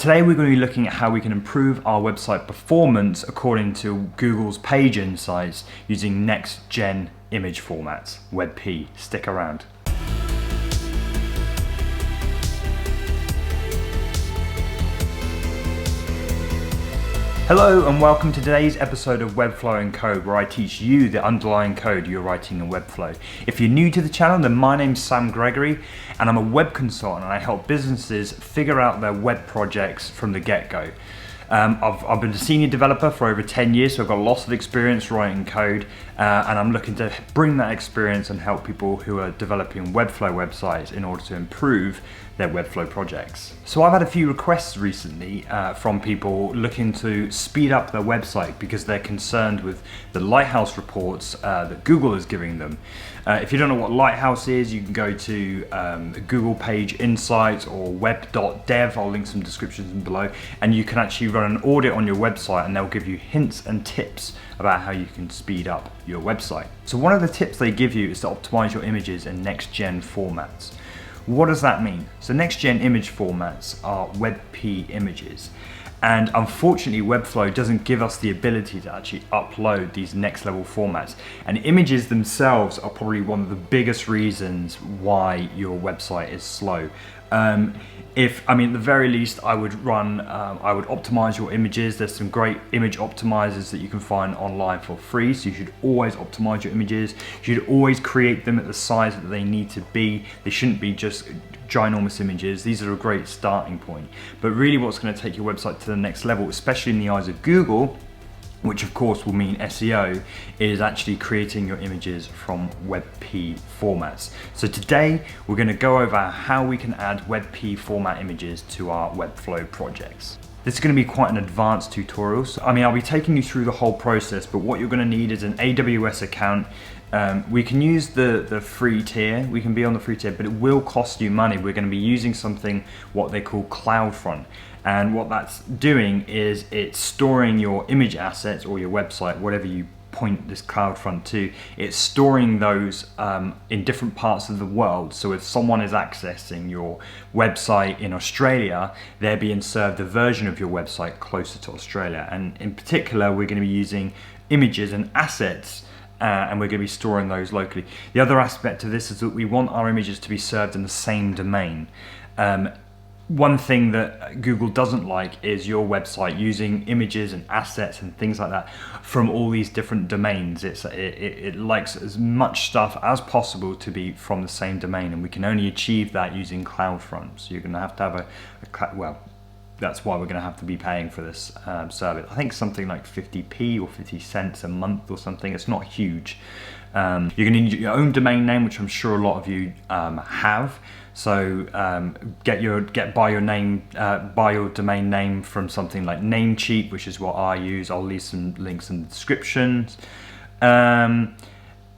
Today we're going to be looking at how we can improve our website performance according to Google's Page Insights using next-gen image formats, WebP. Stick around. Hello and welcome to today's episode of Webflow and Code, where I teach you the underlying code you're writing in Webflow. If you're new to the channel, then my name's Sam Gregory and I'm a web consultant and I help businesses figure out their web projects from the get-go. I've been a senior developer for over 10 years, so I've got lots of experience writing code and I'm looking to bring that experience and help people who are developing Webflow websites in order to improve their Webflow projects. So I've had a few requests recently from people looking to speed up their website because they're concerned with the Lighthouse reports that Google is giving them. If you don't know what Lighthouse is, you can go to Google Page Insights or web.dev, I'll link some descriptions below, and you can actually run an audit on your website and they'll give you hints and tips about how you can speed up your website. So one of the tips they give you is to optimize your images in next-gen formats. What does that mean? So next-gen image formats are WebP images. And unfortunately, Webflow doesn't give us the ability to actually upload these next level formats. And images themselves are probably one of the biggest reasons why your website is slow. At the very least, I would optimize your images. There's some great image optimizers that you can find online for free. So you should always optimize your images. You should always create them at the size that they need to be. They shouldn't be just ginormous images. These are a great starting point. But really what's going to take your website to the next level, especially in the eyes of Google, which of course will mean SEO, is actually creating your images from WebP formats. So today we're going to go over how we can add WebP format images to our Webflow projects. This is going to be quite an advanced tutorial. So, I'll be taking you through the whole process, but what you're going to need is an AWS account. We can use the free tier, we can be on the free tier, but it will cost you money. We're going to be using something what they call CloudFront. And what that's doing is it's storing your image assets or your website, whatever you point this CloudFront to, it's storing those in different parts of the world. So if someone is accessing your website in Australia, they're being served a version of your website closer to Australia. And in particular, we're going to be using images and assets and we're going to be storing those locally. The other aspect of this is that we want our images to be served in the same domain. One thing that Google doesn't like is your website using images and assets and things like that from all these different domains. It likes as much stuff as possible to be from the same domain, and we can only achieve that using CloudFront. So you're going to have that's why we're going to have to be paying for this service. I think something like 50p or 50 cents a month or something. It's not huge. You're going to need your own domain name, which I'm sure a lot of you have. So buy your domain name from something like Namecheap, which is what I use. I'll leave some links in the descriptions. And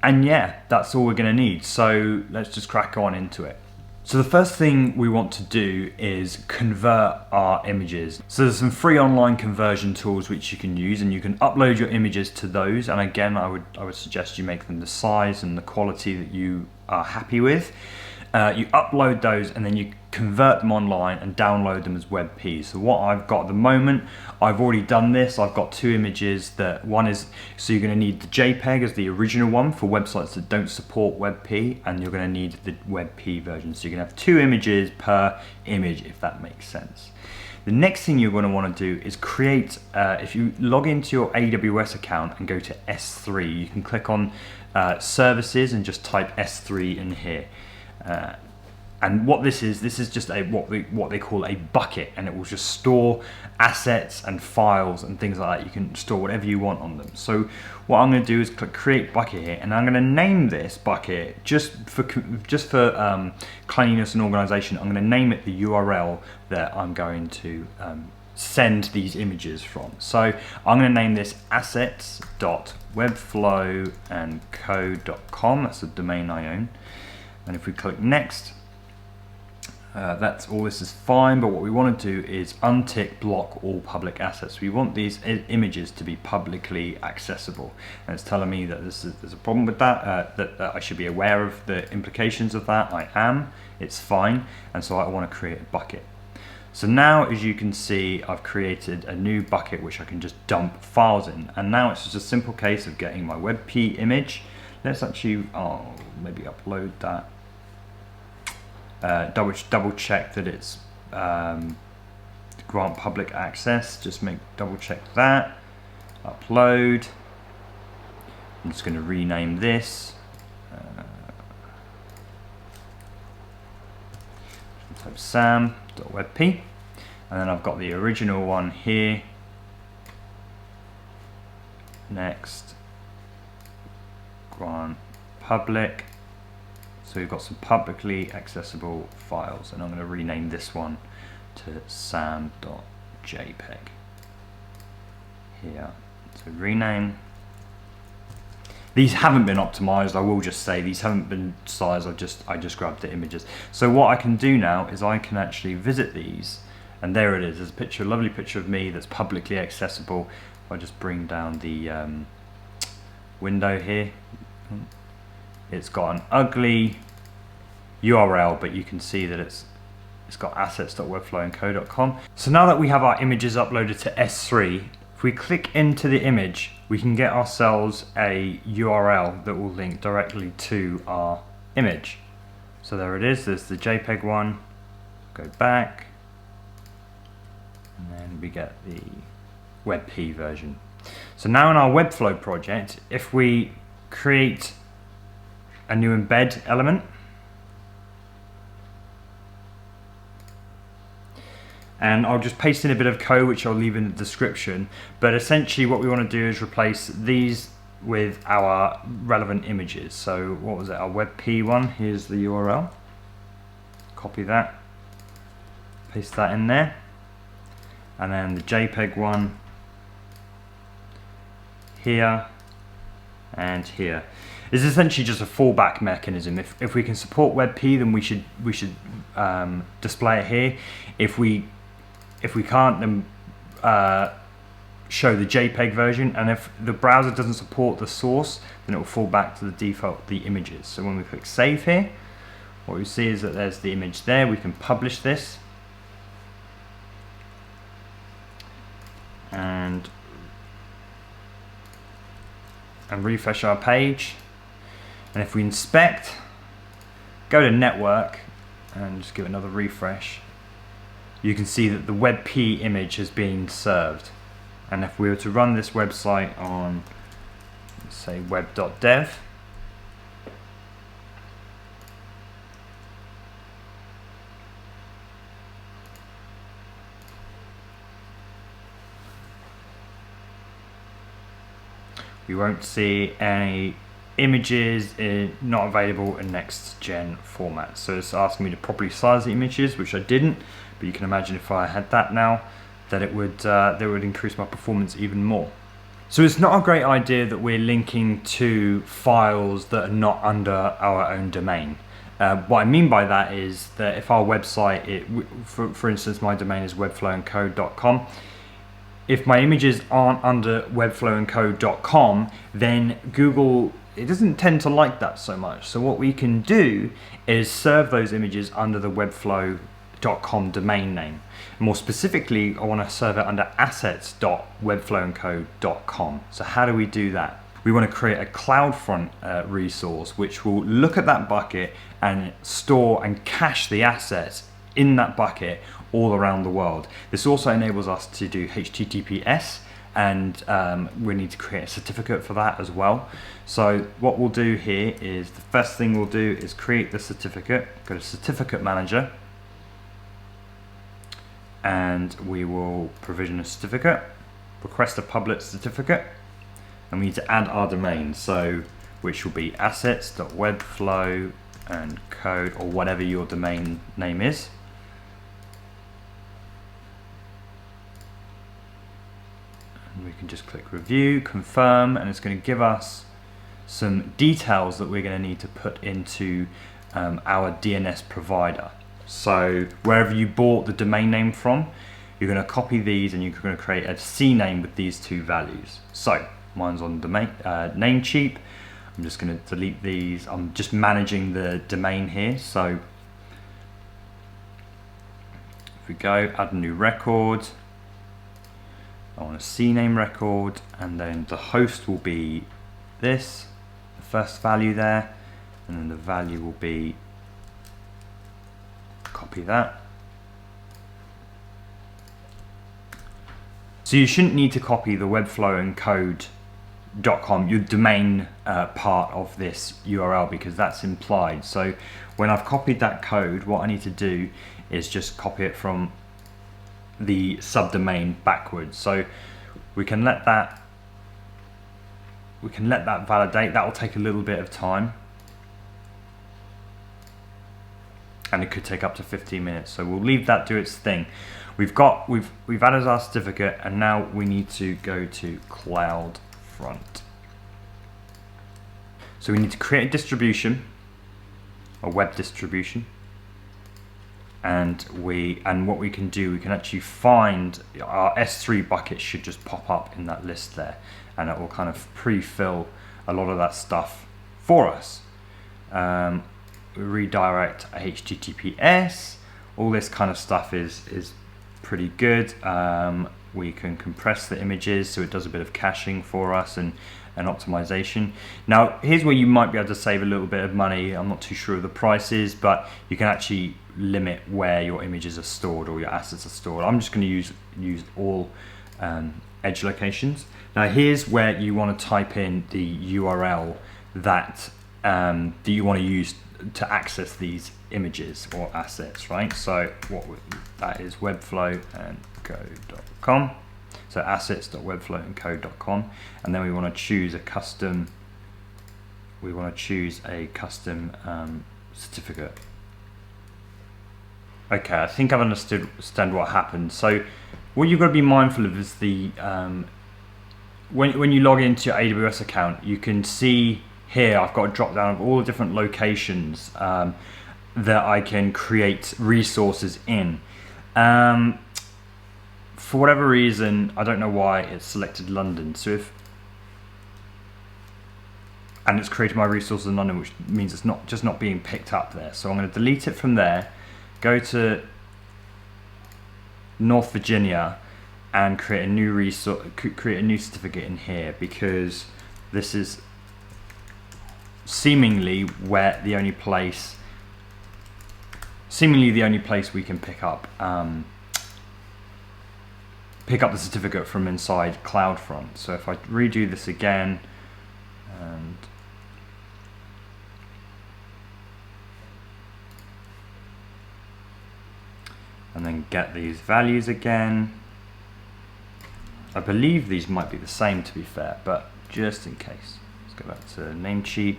yeah, that's all we're going to need. So let's just crack on into it. So the first thing we want to do is convert our images. So there's some free online conversion tools which you can use, and you can upload your images to those. And again, I would suggest you make them the size and the quality that you are happy with. You upload those and then you convert them online and download them as WebP. So what I've got at the moment, I've already done this. I've got two images. One is, so you're going to need the JPEG as the original one for websites that don't support WebP, and you're going to need the WebP version. So you're going to have two images per image, if that makes sense. The next thing you're going to want to do is create, if you log into your AWS account and go to S3, you can click on services and just type S3 in here. And what this is just what they call a bucket, and it will just store assets and files and things like that. You can store whatever you want on them. So what I'm going to do is click create bucket here, and I'm going to name this bucket just for cleanliness and organization. I'm going to name it the URL that I'm going to send these images from. So I'm going to name this assets.webflowandco.com. That's the domain I own. And if we click next, that's all. This is fine, but what we want to do is untick block all public assets. We want these images to be publicly accessible, and it's telling me that there's a problem with that, that I should be aware of the implications of that. I am. It's fine, and so I want to create a bucket. So now, as you can see, I've created a new bucket which I can just dump files in. And now it's just a simple case of getting my WebP image. Let's actually, maybe upload that. Double check that it's grant public access. Just double check that. Upload. I'm just going to rename this. Type sam.webp, and then I've got the original one here. Next, grant public. So we've got some publicly accessible files, and I'm going to rename this one to sam.jpg here. So rename. These haven't been optimized, I will just say. These haven't been sized, I just grabbed the images. So what I can do now is I can actually visit these, and there it is. There's a picture, a lovely picture of me that's publicly accessible. If I just bring down the window here, it's got an ugly URL, but you can see that it's got assets.webflowandco.com. So now that we have our images uploaded to S3, if we click into the image, we can get ourselves a URL that will link directly to our image. So there it is, there's the JPEG one. Go back, and then we get the WebP version. So now in our Webflow project, if we create a new embed element, and I'll just paste in a bit of code which I'll leave in the description, but essentially what we want to do is replace these with our relevant images. So what was it, our WebP one, here's the URL, copy that, paste that in there, and then the JPEG one here and here. It's essentially just a fallback mechanism. If we can support WebP, then we should display it here. If we can't, then show the JPEG version, and if the browser doesn't support the source, then it will fall back to the default, the images. So when we click save here, what we see is that there's the image there. We can publish this, and refresh our page. And if we inspect, go to network and just give it another refresh, you can see that the WebP image has been served. And if we were to run this website on, let's say, web.dev, we won't see any images not available in next gen format. So it's asking me to properly size the images, which I didn't, but you can imagine if I had that now, that it would increase my performance even more. So it's not a great idea that we're linking to files that are not under our own domain. What I mean by that is that if our website, for instance, my domain is webflowandco.com, if my images aren't under webflowandco.com, then Google, it doesn't tend to like that so much. So what we can do is serve those images under the webflow.com domain name. More specifically, I want to serve it under assets.webflowandco.com. So how do we do that? We want to create a CloudFront resource which will look at that bucket and store and cache the assets in that bucket all around the world. This also enables us to do HTTPS, and we need to create a certificate for that as well. So what we'll do here is, the first thing we'll do is create the certificate. Go to Certificate Manager, and we will provision a certificate, request a public certificate, and we need to add our domain, so which will be assets.webflow.and.co, or whatever your domain name is. And we can just click review, confirm, and it's going to give us some details that we're going to need to put into our DNS provider. So wherever you bought the domain name from, you're going to copy these and you're going to create a CNAME with these two values. So mine's on domain Namecheap. I'm just going to delete these. I'm just managing the domain here. So we go, add a new record. I want a CNAME record, and then the host will be this, the first value there, and then the value will be, copy that. So you shouldn't need to copy the Webflow and code.com, your domain part of this URL, because that's implied. So when I've copied that code, what I need to do is just copy it from the subdomain backwards. So we can let that validate. That will take a little bit of time, and it could take up to 15 minutes. So we'll leave that do its thing. We've added our certificate, and now we need to go to CloudFront. So we need to create a distribution, a web distribution, and what we can do, we can actually find our S3 bucket should just pop up in that list there, and it will kind of pre-fill a lot of that stuff for us. We redirect HTTPS. All this kind of stuff is pretty good. We can compress the images, so it does a bit of caching for us and optimization. Now, here's where you might be able to save a little bit of money. I'm not too sure of the prices, but you can actually limit where your images are stored or your assets are stored. I'm just going to use all edge locations. Now, here's where you want to type in the URL that you want to use to access these images or assets, right? So that is webflowandcode.com. So assets.webflowandcode.com, and then we want to choose a custom. We want to choose a custom certificate. Okay, I think I've understood what happened. So what you've got to be mindful of is the when you log into your AWS account, you can see here I've got a drop down of all the different locations that I can create resources in. For whatever reason, I don't know why it's selected London. So and it's created my resources in London, which means it's not being picked up there. So I'm going to delete it from there, go to North Virginia, and create a new certificate in here, because this is seemingly the only place we can pick up the certificate from inside CloudFront. So if I redo this again and then get these values again, I believe these might be the same, to be fair, but just in case, let's go back to Namecheap.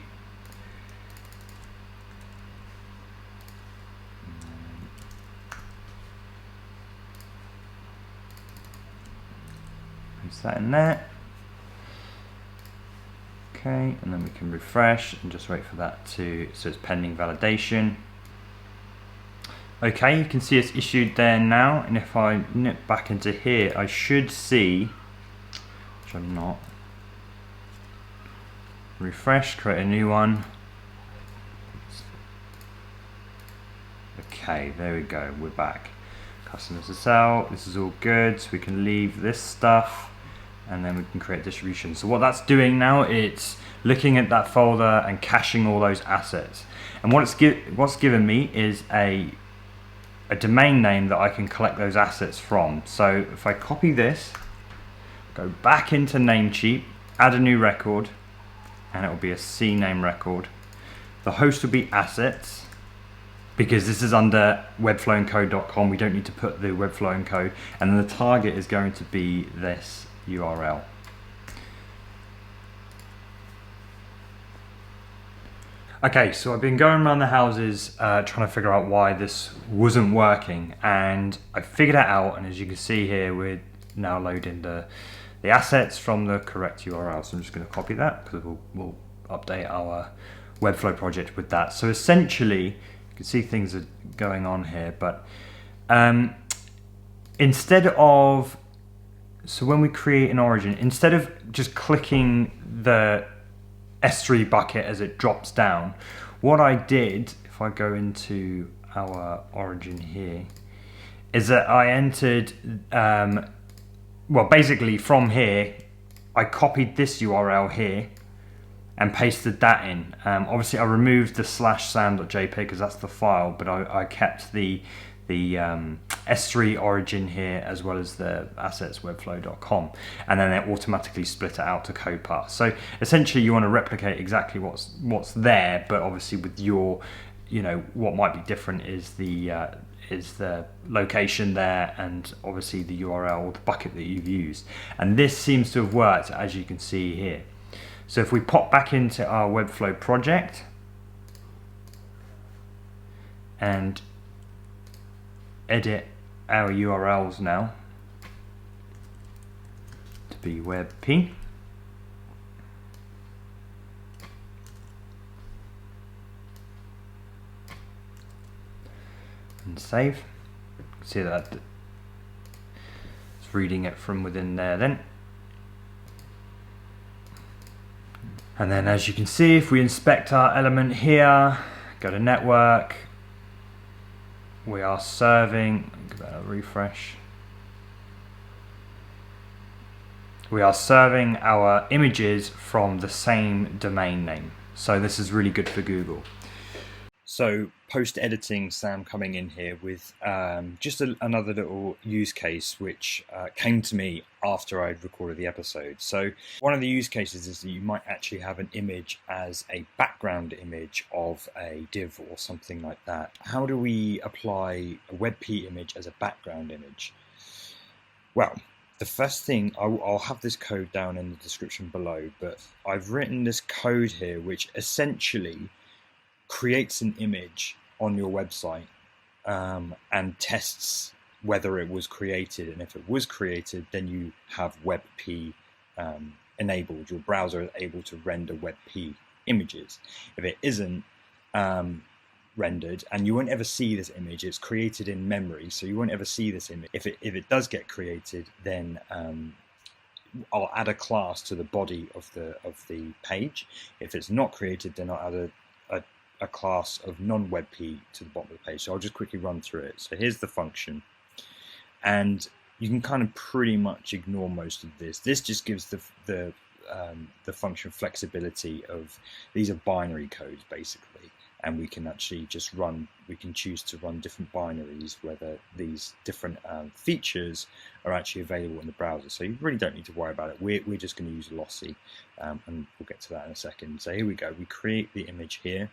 Paste that in there. Okay, and then we can refresh and just wait for that so it's pending validation. Okay, you can see it's issued there now, and if I nip back into here, I should see, which I'm not, refresh, create a new one. Okay, there we go, we're back. Custom SSL, this is all good, so we can leave this stuff, and then we can create distribution. So what that's doing now, it's looking at that folder and caching all those assets. And what's given me is a domain name that I can collect those assets from. So if I copy this, go back into Namecheap, add a new record, and it will be a CNAME record. The host will be assets, because this is under webflowandcode.com. We don't need to put the Webflow and Code, and then the target is going to be this URL. Okay, so I've been going around the houses trying to figure out why this wasn't working, and I figured it out, and as you can see here, we're now loading the assets from the correct URL. So I'm just going to copy that, because we'll update our Webflow project with that. So essentially, you can see things are going on here, but instead of, so when we create an origin, instead of just clicking the S3 bucket as it drops down, what I did, if I go into our origin here, is that I entered, well, basically from here, I copied this URL here and pasted that in. Obviously I removed the /sam.jpg because that's the file, but I kept the S3 origin here as well as the assets webflow.com, and then it automatically split it out to code paths. So essentially you want to replicate exactly what's there, but obviously with your, you know, what might be different is the location there, and obviously the URL or the bucket that you've used. And this seems to have worked, as you can see here. So if we pop back into our Webflow project and edit our URLs now to be WebP, and save. See that it's reading it from within there then. And then as you can see, if we inspect our element here, go to network, we are serving, give that a refresh. We are serving our images from the same domain name. So this is really good for Google. So post-editing, Sam coming in here with just another little use case which came to me after I'd recorded the episode. So one of the use cases is that you might actually have an image as a background image of a div or something like that. How do we apply a WebP image as a background image? Well, the first thing, I'll have this code down in the description below, but I've written this code here which essentially creates an image on your website and tests whether it was created, and if it was created, then you have WebP enabled. Your browser is able to render WebP images. If it isn't rendered, and you won't ever see this image, it's created in memory, so you won't ever see this image. If it does get created, then I'll add a class to the body of the page. If it's not created, then I'll add a class of non-webp to the bottom of the page. So I'll just quickly run through it. So here's the function, and you can kind of pretty much ignore most of this. This just gives the function flexibility of, these are binary codes basically, and we can actually just run, we can choose to run different binaries, whether these different features are actually available in the browser. So you really don't need to worry about it. We're just going to use lossy, and we'll get to that in a second. So here we go. We create the image here,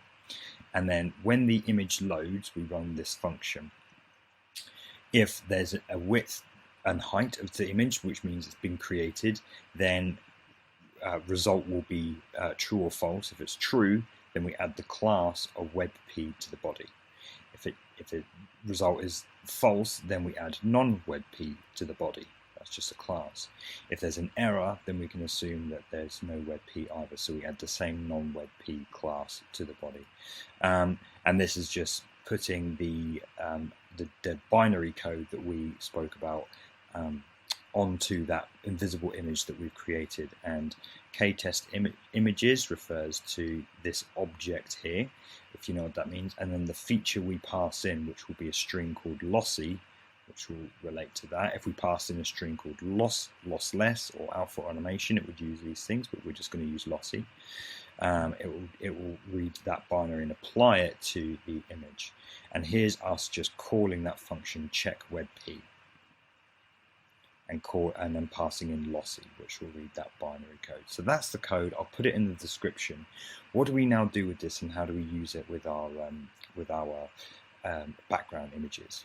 and then when the image loads, we run this function. If there's a width and height of the image, which means it's been created, then result will be true or false. If it's true, then we add the class of WebP to the body. If the result is false, then we add non-WebP to the body. That's just a class. If there's an error, then we can assume that there's no WebP either, so we add the same non-WebP class to the body. And this is just putting the binary code that we spoke about onto that invisible image that we've created. And kTestImages refers to this object here, if you know what that means, and then the feature we pass in, which will be a string called lossy, which will relate to that. If we pass in a string called lossless or alpha animation, it would use these things, but we're just going to use lossy. It will read that binary and apply it to the image. And here's us just calling that function checkWebP, and then passing in lossy, which will read that binary code. So that's the code. I'll put it in the description. What do we now do with this, and how do we use it with our background images?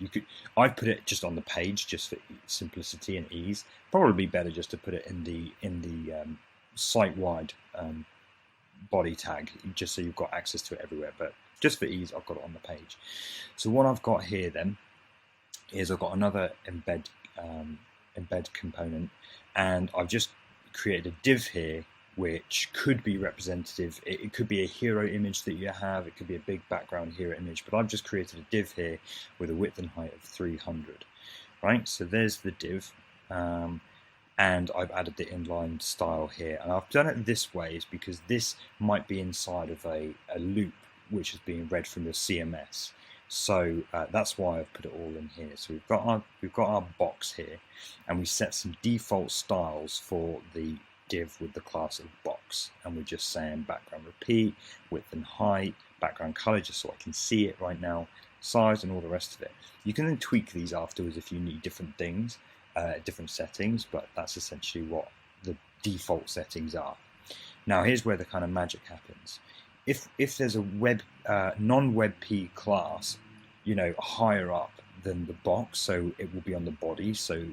I've put it just on the page just for simplicity and ease. Probably better just to put it in the site-wide body tag, just so you've got access to it everywhere. But just for ease, I've got it on the page. So what I've got here then is I've got another embed component, and I've just created a div here which could be representative. It could be a hero image that you have, it could be a big background hero image, but I've just created a div here with a width and height of 300, right? So there's the div, and I've added the inline style here, and I've done it this way is because this might be inside of a loop which is being read from your CMS. So that's why I've put it all in here. So we've got our box here, and we set some default styles for the div with the class of box, and we're just saying background repeat, width and height, background color, just so I can see it right now, size, and all the rest of it. You can then tweak these afterwards if you need different things, different settings, but that's essentially what the default settings are. Now here's where the kind of magic happens. If there's a non-webp class, higher up than the box, so it will be on the body, so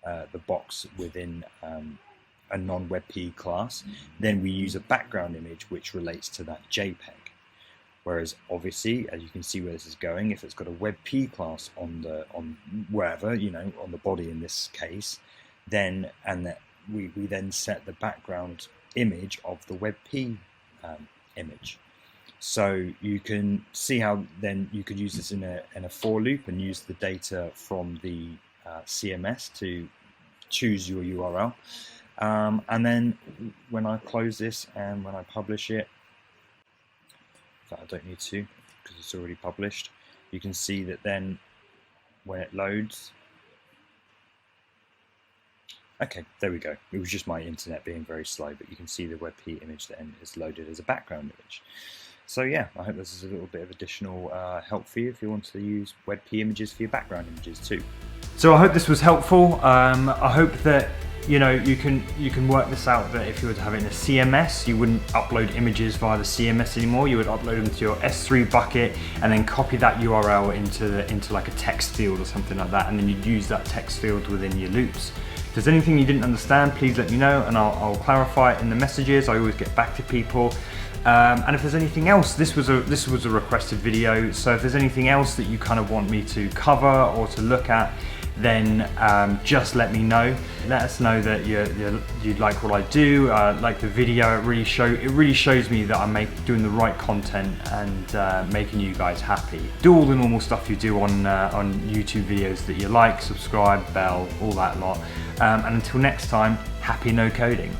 the box within a non-webp class, then we use a background image which relates to that JPEG. Whereas obviously, as you can see where this is going, if it's got a WebP class on wherever, on the body in this case, then we then set the background image of the WebP image. So you can see how then you could use this in a for loop and use the data from the CMS to choose your URL. And then when I close this and when I publish it, in fact I don't need to because it's already published, you can see that then when it loads, okay, there we go. It was just my internet being very slow, but you can see the WebP image then is loaded as a background image. So yeah, I hope this is a little bit of additional help for you if you want to use WebP images for your background images too. So I hope this was helpful. I hope that you can work this out, that if you were to have it in a CMS, you wouldn't upload images via the CMS anymore. You would upload them to your S3 bucket and then copy that URL into like a text field or something like that, and then you'd use that text field within your loops. If there's anything you didn't understand, please let me know and I'll clarify it in the messages. I always get back to people. And if there's anything else, this was a requested video, so if there's anything else that you kind of want me to cover or to look at, then just let me know. Let us know that you like what I do, like the video. It really shows me that I'm doing the right content and making you guys happy. Do all the normal stuff you do on YouTube videos that you like, subscribe, bell, all that lot. And until next time, happy no coding.